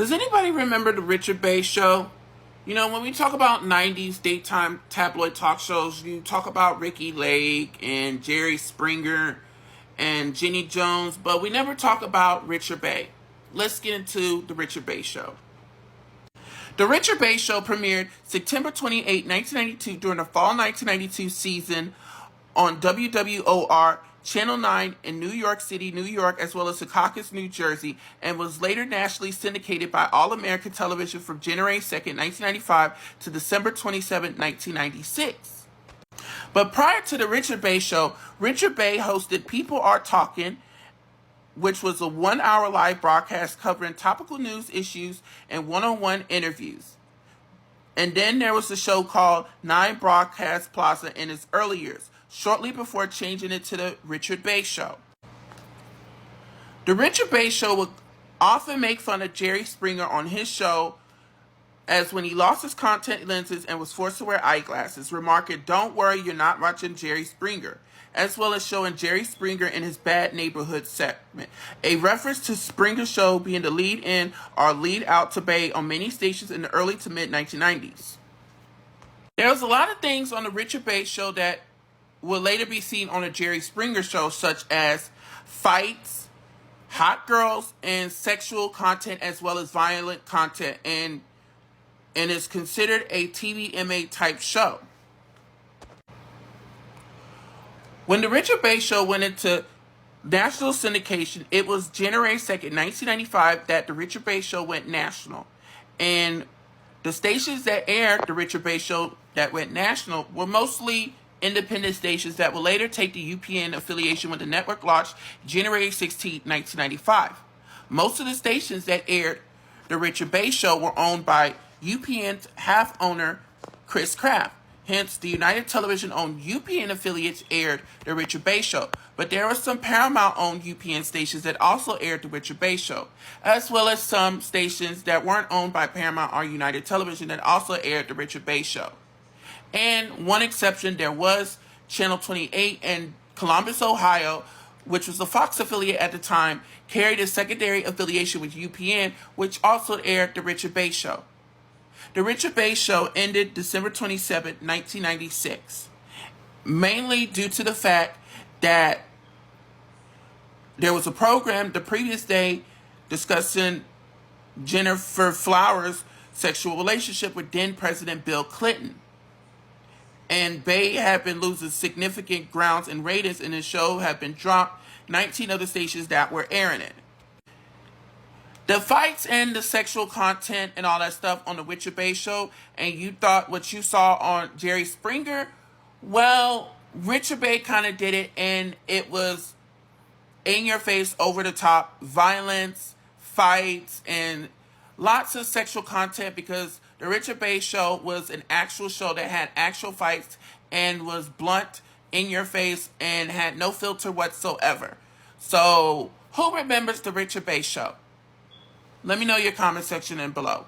Does anybody remember the Richard Bey Show? You know, when we talk about 90s daytime tabloid talk shows, you talk about Ricky Lake and Jerry Springer and Jenny Jones, but we never talk about Richard Bey. Let's get into the Richard Bey Show. The Richard Bey Show premiered September 28, 1992 during the fall 1992 season on WWOR Channel 9 in New York City, New York, as well as Secaucus, New Jersey, and was later nationally syndicated by All American Television from January 2nd, 1995 to December 27, 1996. But prior to the Richard Bey Show, Richard Bey hosted People Are Talking, which was a 1-hour live broadcast covering topical news issues and one-on-one interviews. And then there was a show called 9 Broadcast Plaza in its early years, shortly before changing it to the Richard Bey Show. The Richard Bey Show would often make fun of Jerry Springer on his show, as when he lost his contact lenses and was forced to wear eyeglasses, remarking, "Don't worry, you're not watching Jerry Springer," as well as showing Jerry Springer in his Bad Neighborhood segment, a reference to Springer's show being the lead in or lead out to Bey on many stations in the early to mid-1990s. There was a lot of things on the Richard Bey Show that will later be seen on the Jerry Springer Show, such as fights, hot girls, and sexual content, as well as violent content, and is considered a TVMA type show. When the Richard Bey Show went into national syndication, it was January 2nd, 1995 that the Richard Bey Show went national. And the stations that aired the Richard Bey Show that went national were mostly independent stations that would later take the UPN affiliation when the network launched January 16, 1995. Most of the stations that aired the Richard Bey Show were owned by UPN's half-owner, Chris Kraft. Hence, the United Television-owned UPN affiliates aired the Richard Bey Show. But there were some Paramount-owned UPN stations that also aired the Richard Bey Show, as well as some stations that weren't owned by Paramount or United Television that also aired the Richard Bey Show. And one exception, there was Channel 28 in Columbus, Ohio, which was a Fox affiliate at the time, carried a secondary affiliation with UPN, which also aired the Richard Bey Show. The Richard Bey Show ended December 27, 1996, mainly due to the fact that there was a program the previous day discussing Gennifer Flowers' sexual relationship with then President Bill Clinton. And Bey had been losing significant grounds and ratings, and the show had been dropped 19 other stations that were airing it. The fights and the sexual content and all that stuff on the Richard Bey Show, and you thought what you saw on Jerry Springer, well, Richard Bey kind of did it, and it was in your face, over the top violence, fights, and lots of sexual content, because the Richard Bey Show was an actual show that had actual fights and was blunt, in your face, and had no filter whatsoever. So, who remembers the Richard Bey Show? Let me know in your comment section and below.